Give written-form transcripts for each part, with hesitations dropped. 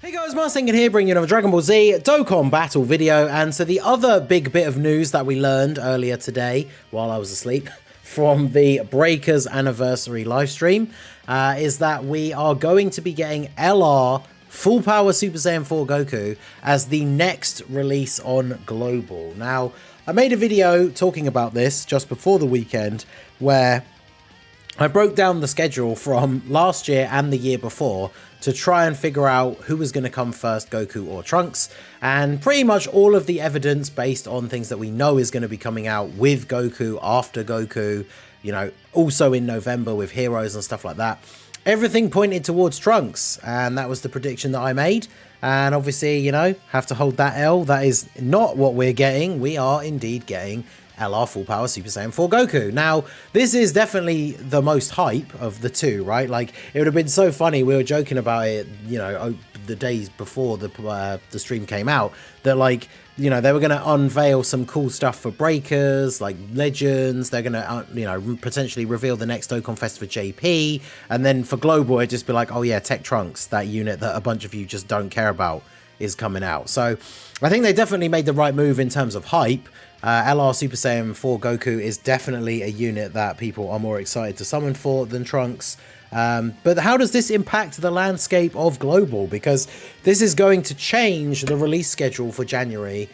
Hey guys, Marcingan here, bringing you another Dragon Ball Z Dokkan battle video. And so the other big bit of news that we learned earlier today, while I was asleep, from the Breakers anniversary livestream, is that we are going to be getting LR Full Power Super Saiyan 4 Goku as the next release on Global. Now, I made a video talking about this just before the weekend, where I broke down the schedule from last year and the year before to try and figure out who was going to come first, Goku or Trunks, and pretty much all of the evidence based on things that we know is going to be coming out with Goku, after Goku, you know, also in November with Heroes and stuff like that. Everything pointed towards Trunks, and that was the prediction that I made. And obviously, you know, have to hold that L. That is not what we're getting. We are indeed getting LR Full Power Super Saiyan 4 Goku. Now, this is definitely the most hype of the two, right? Like, it would have been so funny. We were joking about it, you know, the days before the stream came out, that, like, you know, they were going to unveil some cool stuff for Breakers, like Legends. They're going to, you know, potentially reveal the next Dokkan Fest for JP. And then for Global, it'd just be like, oh yeah, Tech Trunks, that unit that a bunch of you just don't care about, is coming out. So I think they definitely made the right move in terms of hype. LR Super Saiyan 4 Goku is definitely a unit that people are more excited to summon for than Trunks. But how does this impact the landscape of Global? Because this is going to change the release schedule for January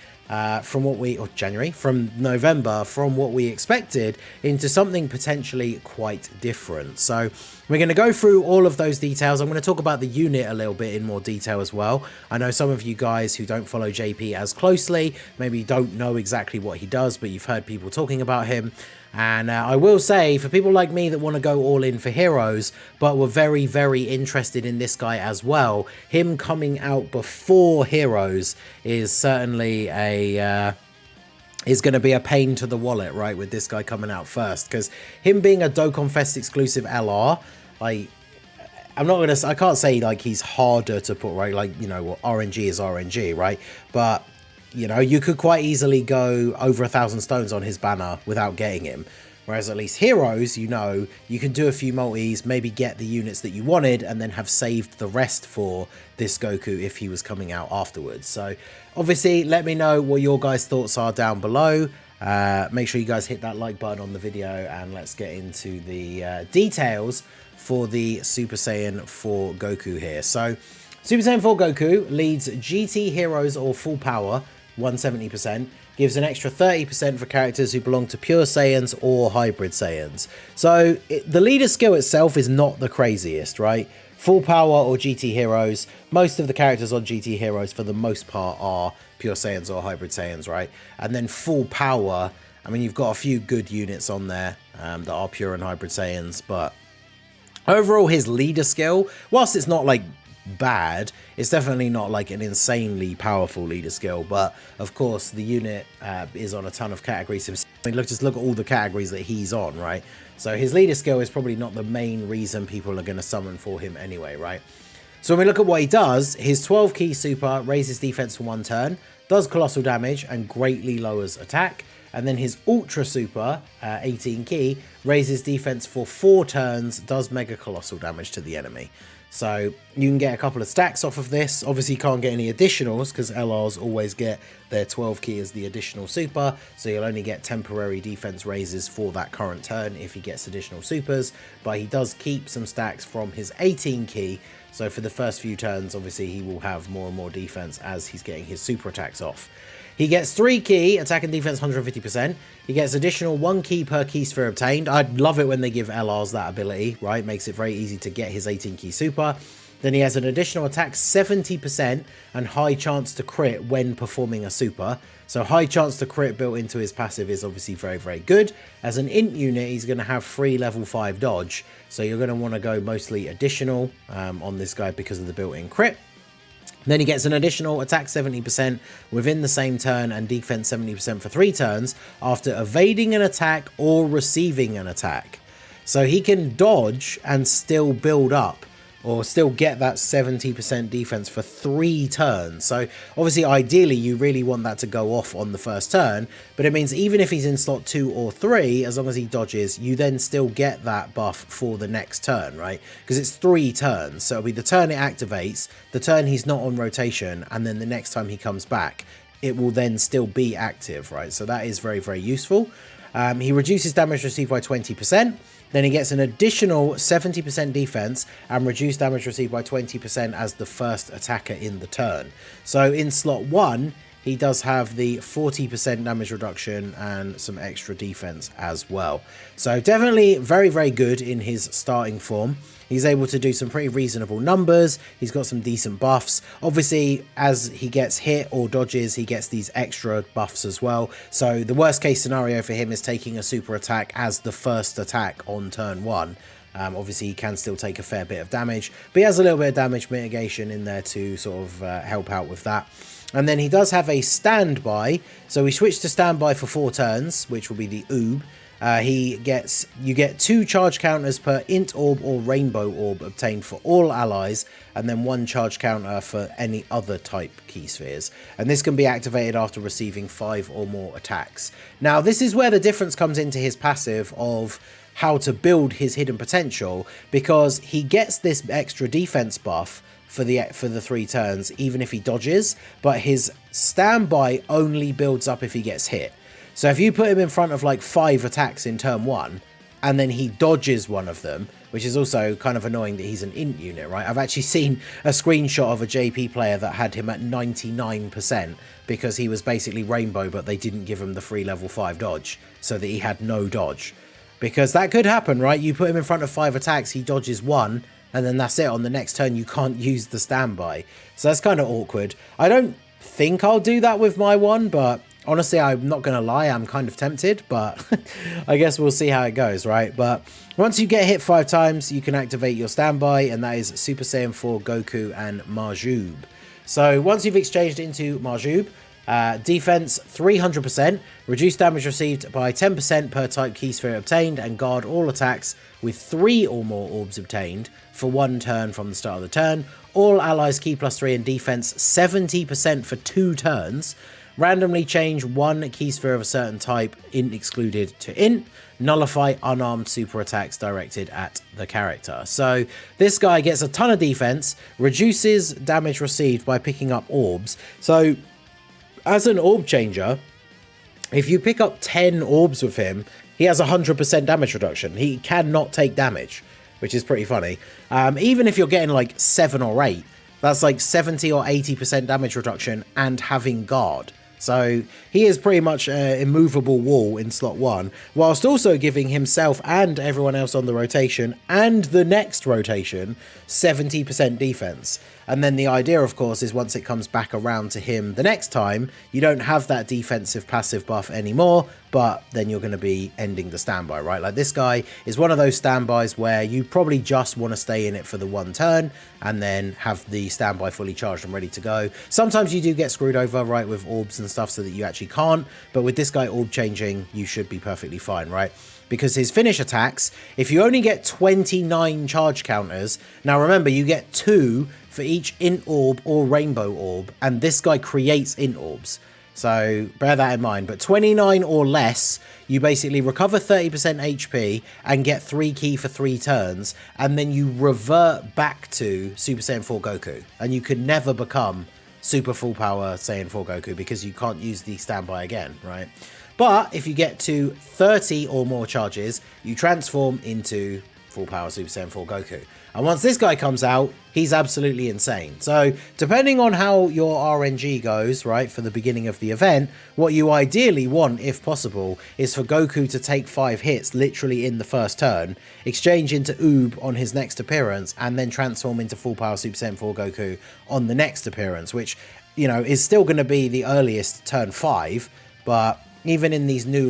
from November, from what we expected, into something potentially quite different. So we're going to go through all of those details. I'm going to talk about the unit a little bit in more detail as well. I know some of you guys who don't follow JP as closely maybe don't know exactly what he does, but you've heard people talking about him. And I will say, for people like me that want to go all in for Heroes, but were very, very interested in this guy as well, him coming out before Heroes is certainly is going to be a pain to the wallet, right, with this guy coming out first. Because him being a Dokkan Fest exclusive LR, like, I can't say, like, he's harder to put, right, like, you know, well, RNG is RNG, right, but you know, you could quite easily go over 1,000 stones on his banner without getting him. Whereas at least Heroes, you know, you can do a few multis, maybe get the units that you wanted, and then have saved the rest for this Goku if he was coming out afterwards. So obviously, let me know what your guys' thoughts are down below. Make sure you guys hit that like button on the video, and let's get into the details for the Super Saiyan 4 Goku here. So Super Saiyan 4 Goku leads GT Heroes or Full Power 170%, gives an extra 30% for characters who belong to Pure Saiyans or Hybrid Saiyans. So the leader skill itself is not the craziest, right? Full Power or GT Heroes, most of the characters on GT Heroes for the most part are Pure Saiyans or Hybrid Saiyans, right? And then Full Power, I mean, you've got a few good units on there that are Pure and Hybrid Saiyans, but overall his leader skill, whilst it's not like bad, it's definitely not like an insanely powerful leader skill. But of course the unit is on a ton of categories. I mean, just look at all the categories that he's on, right? So his leader skill is probably not the main reason people are going to summon for him anyway, right? So when we look at what he does, his 12 key super raises defense for 1 turn, does colossal damage and greatly lowers attack. And then his ultra super 18 key raises defense for 4 turns, does mega colossal damage to the enemy. So you can get a couple of stacks off of this. Obviously you can't get any additionals because LRs always get their 12 key as the additional super. So you'll only get temporary defense raises for that current turn if he gets additional supers. But he does keep some stacks from his 18 key. So for the first few turns, obviously he will have more and more defense as he's getting his super attacks off. He gets 3 key, attack and defense 150%. He gets additional 1 key per key sphere obtained. I'd love it when they give LRs that ability, right? Makes it very easy to get his 18 key super. Then he has an additional attack 70% and high chance to crit when performing a super. So high chance to crit built into his passive is obviously very, very good. As an int unit, he's going to have free level 5 dodge. So you're going to want to go mostly additional on this guy because of the built-in crit. Then he gets an additional attack 70% within the same turn and defense 70% for 3 turns after evading an attack or receiving an attack. So he can dodge and still build up or still get that 70% defense for 3 turns. So obviously, ideally, you really want that to go off on the first turn, but it means even if he's in slot 2 or 3, as long as he dodges, you then still get that buff for the next turn, right? Because it's 3 turns. So it'll be the turn it activates, the turn he's not on rotation, and then the next time he comes back, it will then still be active, right? So that is very, very useful. He reduces damage received by 20%. Then he gets an additional 70% defense and reduced damage received by 20% as the first attacker in the turn. So in slot 1, he does have the 40% damage reduction and some extra defense as well. So definitely very, very good in his starting form. He's able to do some pretty reasonable numbers. He's got some decent buffs. Obviously, as he gets hit or dodges, he gets these extra buffs as well. So the worst case scenario for him is taking a super attack as the first attack on turn 1. Obviously, he can still take a fair bit of damage, but he has a little bit of damage mitigation in there to sort of help out with that. And then he does have a standby. So we switch to standby for 4 turns, which will be the Oob. You get 2 charge counters per int orb or rainbow orb obtained for all allies, and then 1 charge counter for any other type key spheres. And this can be activated after receiving 5 or more attacks. Now, this is where the difference comes into his passive of how to build his hidden potential, because he gets this extra defense buff for the 3 turns, even if he dodges, but his standby only builds up if he gets hit. So if you put him in front of like 5 attacks in turn 1, and then he dodges one of them, which is also kind of annoying that he's an int unit, right? I've actually seen a screenshot of a JP player that had him at 99% because he was basically rainbow, but they didn't give him the free level 5 dodge, so that he had no dodge. Because that could happen, right? You put him in front of 5 attacks, he dodges 1, and then that's it. On the next turn, you can't use the standby. So that's kind of awkward. I don't think I'll do that with my one, but honestly, I'm not going to lie, I'm kind of tempted, but I guess we'll see how it goes, right? But once you get hit 5 times, you can activate your standby, and that is Super Saiyan 4 Goku and Marjube. So once you've exchanged into Marjube, defense 300%, reduce damage received by 10% per type key sphere obtained, and guard all attacks with 3 or more orbs obtained for 1 turn from the start of the turn. All allies key +3 in defense 70% for 2 turns. Randomly change 1 key sphere of a certain type, int excluded, to int. Nullify unarmed super attacks directed at the character. So this guy gets a ton of defense, reduces damage received by picking up orbs. So as an orb changer, if you pick up 10 orbs with him, he has 100% damage reduction. He cannot take damage, which is pretty funny. Even if you're getting like 7 or 8, that's like 70 or 80% damage reduction and having guard. So he is pretty much an immovable wall in slot 1, whilst also giving himself and everyone else on the rotation and the next rotation 70% defense. And then the idea, of course, is once it comes back around to him the next time, you don't have that defensive passive buff anymore, but then you're going to be ending the standby, right? Like this guy is one of those standbys where you probably just want to stay in it for the 1 turn and then have the standby fully charged and ready to go. Sometimes you do get screwed over, right, with orbs and stuff so that you actually can't, but with this guy orb changing, you should be perfectly fine, right? Because his finish attacks, if you only get 29 charge counters, now remember, you get 2 for each int orb or rainbow orb, and this guy creates int orbs. So bear that in mind. But 29 or less, you basically recover 30% HP and get 3 ki for 3 turns, and then you revert back to Super Saiyan 4 Goku, and you can never become Super Full Power Saiyan 4 Goku because you can't use the standby again, right? But if you get to 30 or more charges, you transform into Full Power Super Saiyan 4 Goku. And once this guy comes out, he's absolutely insane. So depending on how your RNG goes, right, for the beginning of the event, what you ideally want, if possible, is for Goku to take 5 hits literally in the first turn, exchange into Oob on his next appearance, and then transform into Full Power Super Saiyan 4 Goku on the next appearance, which, you know, is still going to be the earliest turn 5, but even in these new,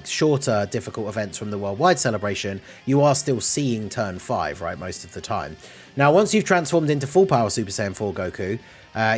shorter, difficult events from the Worldwide Celebration, you are still seeing turn 5, right, most of the time. Now, once you've transformed into full power Super Saiyan 4 Goku,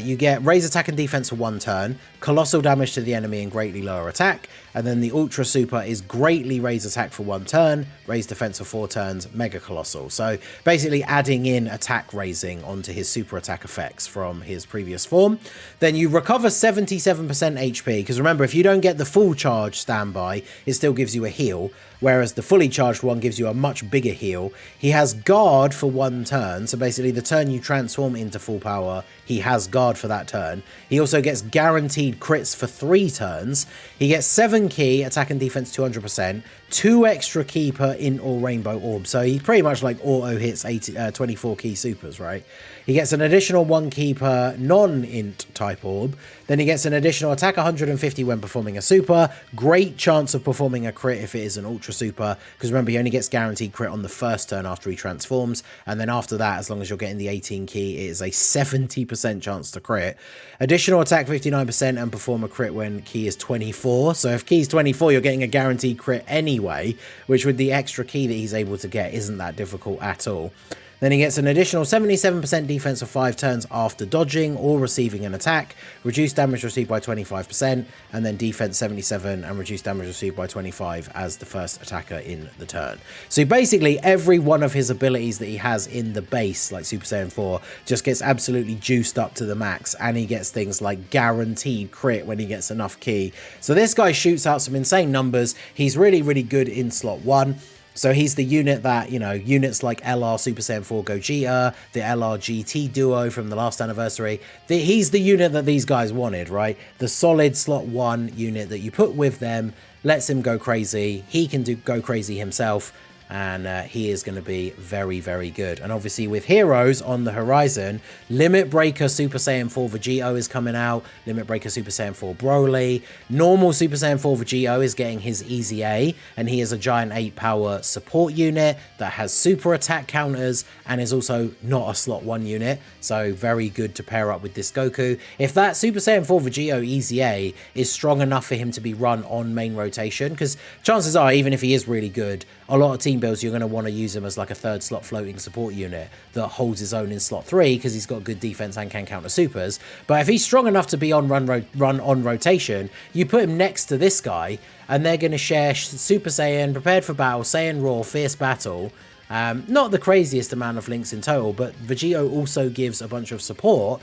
you get raise attack and defense for 1 turn, colossal damage to the enemy and greatly lower attack, and then the Ultra Super is greatly raise attack for 1 turn, raise defense for 4 turns, mega colossal. So basically adding in attack raising onto his super attack effects from his previous form. Then you recover 77% HP, because remember, if you don't get the full charge standby, it still gives you a heal, whereas the fully charged one gives you a much bigger heal. He has guard for 1 turn, so basically the turn you transform into full power, he has guard for that turn. He also gets guaranteed crits for 3 turns. He gets 7 key, attack and defense 200%, 2 extra key per int or rainbow orb. So he pretty much like auto hits 24 key supers, right? He gets an additional 1 key per non-int type orb. Then he gets an additional attack 150 when performing a super. Great chance of performing a crit if it is an ultra super, because remember, he only gets guaranteed crit on the first turn after he transforms, and then after that, as long as you're getting the 18 key, it is a 70% chance to crit. Additional attack 59% and perform a crit when key is 24. So if key is 24, you're getting a guaranteed crit anyway, which with the extra key that he's able to get isn't that difficult at all. Then he gets an additional 77% defense for 5 turns after dodging or receiving an attack, reduced damage received by 25%, and then defense 77 and reduced damage received by 25 as the first attacker in the turn. So basically every one of his abilities that he has in the base, like Super Saiyan 4, just gets absolutely juiced up to the max, and he gets things like guaranteed crit when he gets enough key. So this guy shoots out some insane numbers. He's really, really good in slot 1. So he's the unit that, you know, units like LR Super Saiyan 4 Gogeta, the LR GT duo from the last anniversary, he's the unit that these guys wanted, right? The solid slot 1 unit that you put with them, lets him go crazy, he can go crazy himself, and he is going to be very, very good. And obviously with heroes on the horizon, Limit Breaker Super Saiyan 4 Vegito is coming out, Limit Breaker Super Saiyan 4 Broly, normal Super Saiyan 4 Vegito is getting his Easy A, and he is a giant 8 power support unit that has super attack counters and is also not a slot 1 unit, so very good to pair up with this Goku. If that Super Saiyan 4 Vegito Easy A is strong enough for him to be run on main rotation, because chances are, even if he is really good, a lot of team builds you're going to want to use him as like a 3rd slot floating support unit that holds his own in slot 3 because he's got good defense and can counter supers. But if he's strong enough to be on run on rotation, you put him next to this guy and they're going to share Super Saiyan, Prepared for Battle, Saiyan Raw, Fierce Battle. Not the craziest amount of links in total, but Vegito also gives a bunch of support.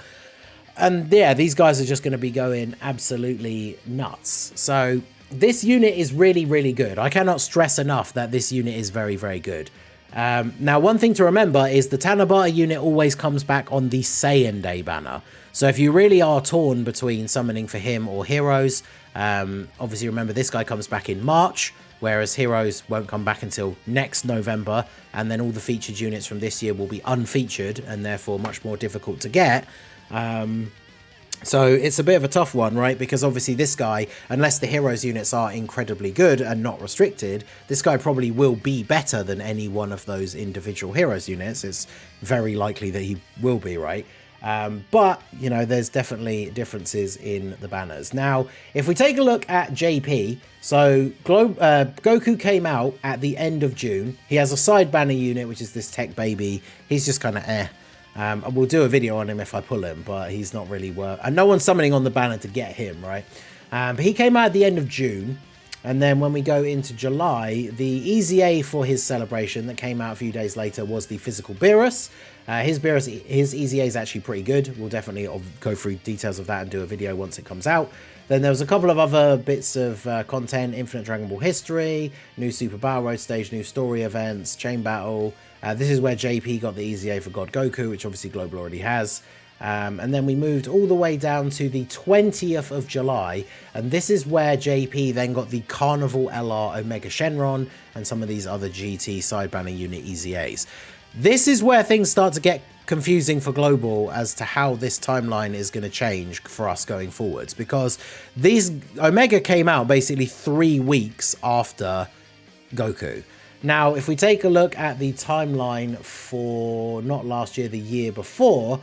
And yeah, these guys are just going to be going absolutely nuts. So this unit is really, really good. I cannot stress enough that this unit is very, very good. Now, one thing to remember is the Tanabata unit always comes back on the Saiyan Day banner. So if you really are torn between summoning for him or heroes, obviously remember this guy comes back in March, whereas heroes won't come back until next November, and then all the featured units from this year will be unfeatured and therefore much more difficult to get. So it's a bit of a tough one, right? Because obviously this guy, unless the heroes units are incredibly good and not restricted, this guy probably will be better than any one of those individual heroes units. It's very likely that he will be, right? But, you know, there's definitely differences in the banners. Now, if we take a look at JP, so Goku came out at the end of June. He has a side banner unit, which is this tech baby. He's just kind of we'll do a video on him if I pull him, but he's not really worth... And no one's summoning on the banner to get him, right? But he came out at the end of June. And then when we go into July, the Easy A for his celebration that came out a few days later was the Physical Beerus. His Easy A is actually pretty good. We'll definitely go through details of that and do a video once it comes out. Then there was a couple of other bits of content, Infinite Dragon Ball History, new Super Battle Road stage, new story events, Chain Battle. This is where JP got the Easy A for God Goku, which obviously Global already has. And then we moved all the way down to the 20th of July, and this is where JP then got the Carnival LR Omega Shenron and some of these other GT side banner unit Easy A's. This is where things start to get confusing for Global as to how this timeline is going to change for us going forwards, because these Omega came out basically 3 weeks after Goku. Now, if we take a look at the timeline for not last year, the year before,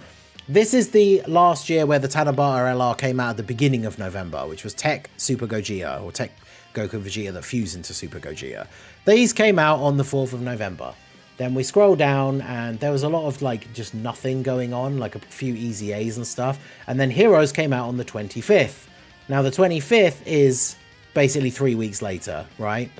this is the last year where the Tanabata LR came out at the beginning of November, which was Tech Super Gogeta, or Tech Goku Vegeta that fused into Super Gogeta. These came out on the 4th of November. Then we scroll down and there was a lot of like just nothing going on, like a few easy A's and stuff. And then Heroes came out on the 25th. Now the 25th is basically 3 weeks later, right?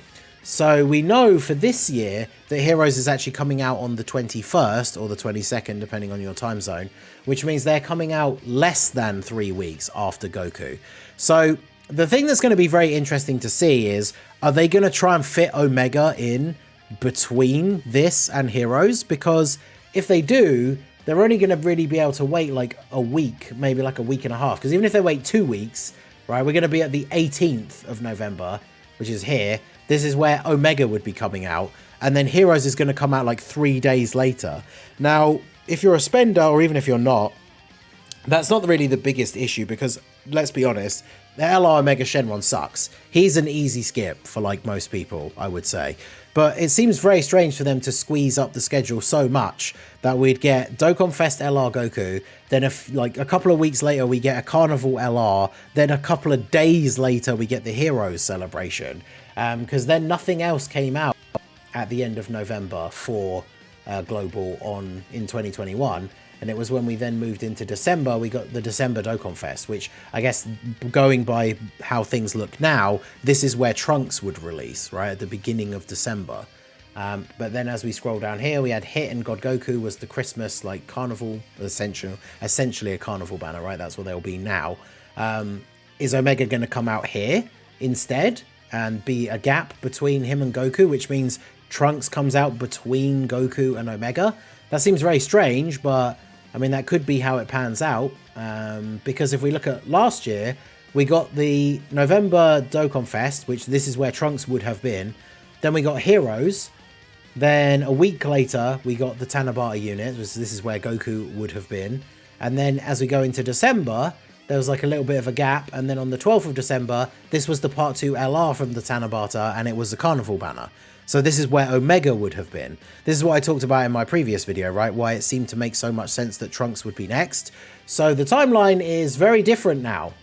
So we know for this year that Heroes is actually coming out on the 21st or the 22nd, depending on your time zone, which means they're coming out less than 3 weeks after Goku. So the thing that's going to be very interesting to see is, are they going to try and fit Omega in between this and Heroes? Because if they do, they're only going to really be able to wait like a week, maybe like a week and a half. Because even if they wait 2 weeks, right, we're going to be at the 18th of November, which is here. This is where Omega would be coming out, and then Heroes is going to come out like 3 days later. Now, if you're a spender, or even if you're not, that's not really the biggest issue, because let's be honest, the LR Omega Shenron sucks. He's an easy skip for like most people, I would say. But it seems very strange for them to squeeze up the schedule so much that we'd get Dokkan Fest LR Goku, then like a couple of weeks later we get a Carnival LR, then a couple of days later we get the Heroes celebration. Because then nothing else came out at the end of November for Global in 2021. And it was when we then moved into December, we got the December Dokkan Fest, which I guess going by how things look now, this is where Trunks would release, right, at the beginning of December. But then as we scroll down here, we had Hit and God Goku was the Christmas, like, carnival, essentially a carnival banner, right? That's what they'll be now. Is Omega going to come out here instead and be a gap between him and Goku, which means Trunks comes out between Goku and Omega? That seems very strange, but I mean, that could be how it pans out, because if we look at last year, we got the November Dokkan Fest, which this is where Trunks would have been. Then we got Heroes. Then a week later, we got the Tanabata unit, which this is where Goku would have been. And then as we go into December, there was like a little bit of a gap. And then on the 12th of December, this was the Part 2 LR from the Tanabata, and it was the Carnival banner. So this is where Omega would have been. This is what I talked about in my previous video, right? Why it seemed to make so much sense that Trunks would be next. So the timeline is very different now.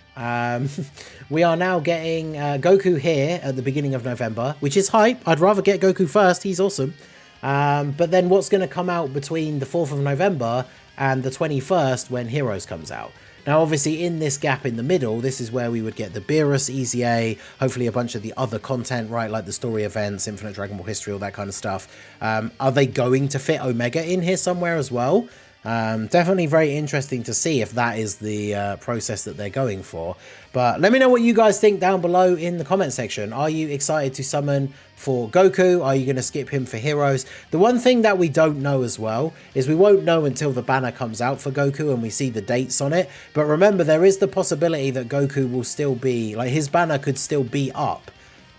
We are now getting Goku here at the beginning of November, which is hype. I'd rather get Goku first. He's awesome. But then what's going to come out between the 4th of November and the 21st when Heroes comes out? Now, obviously, in this gap in the middle, this is where we would get the Beerus EZA, hopefully a bunch of the other content, right, like the story events, Infinite Dragon Ball History, all that kind of stuff. Are they going to fit Omega in here somewhere as well? Definitely very interesting to see if that is the process that they're going for. But let me know what you guys think down below in the comment section. Are you excited to summon for Goku? Are you going to skip him for Heroes? The one thing that we don't know as well is we won't know until the banner comes out for Goku and we see the dates on it. But remember, there is the possibility that Goku will still be, like, his banner could still be up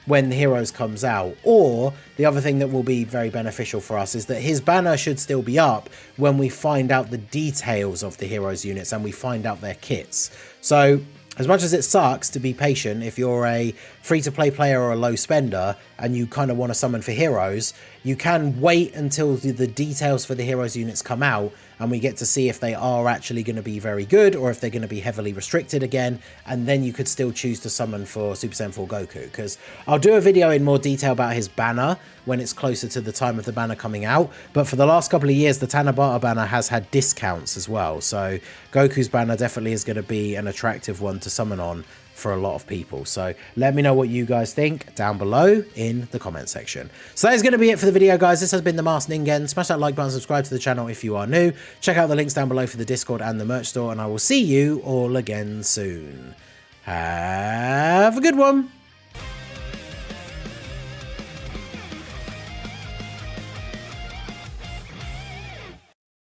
when the Heroes comes out. Or the other thing that will be very beneficial for us is that his banner should still be up when we find out the details of the Heroes units and we find out their kits. So as much as it sucks to be patient if you're a free-to-play player or a low spender and you kind of want to summon for Heroes, you can wait until the details for the Heroes units come out and we get to see if they are actually going to be very good or if they're going to be heavily restricted again, and then you could still choose to summon for Super Saiyan 4 Goku, because I'll do a video in more detail about his banner when it's closer to the time of the banner coming out. But for the last couple of years, the Tanabata banner has had discounts as well, so Goku's banner definitely is going to be an attractive one to summon on for a lot of people. So let me know what you guys think down below in the comment section. So that is going to be it for the video, guys. This has been the Masked Ningen. Smash that like button, subscribe to the channel if you are new. Check out the links down below for the Discord and the merch store, and I will see you all again soon. Have a good one.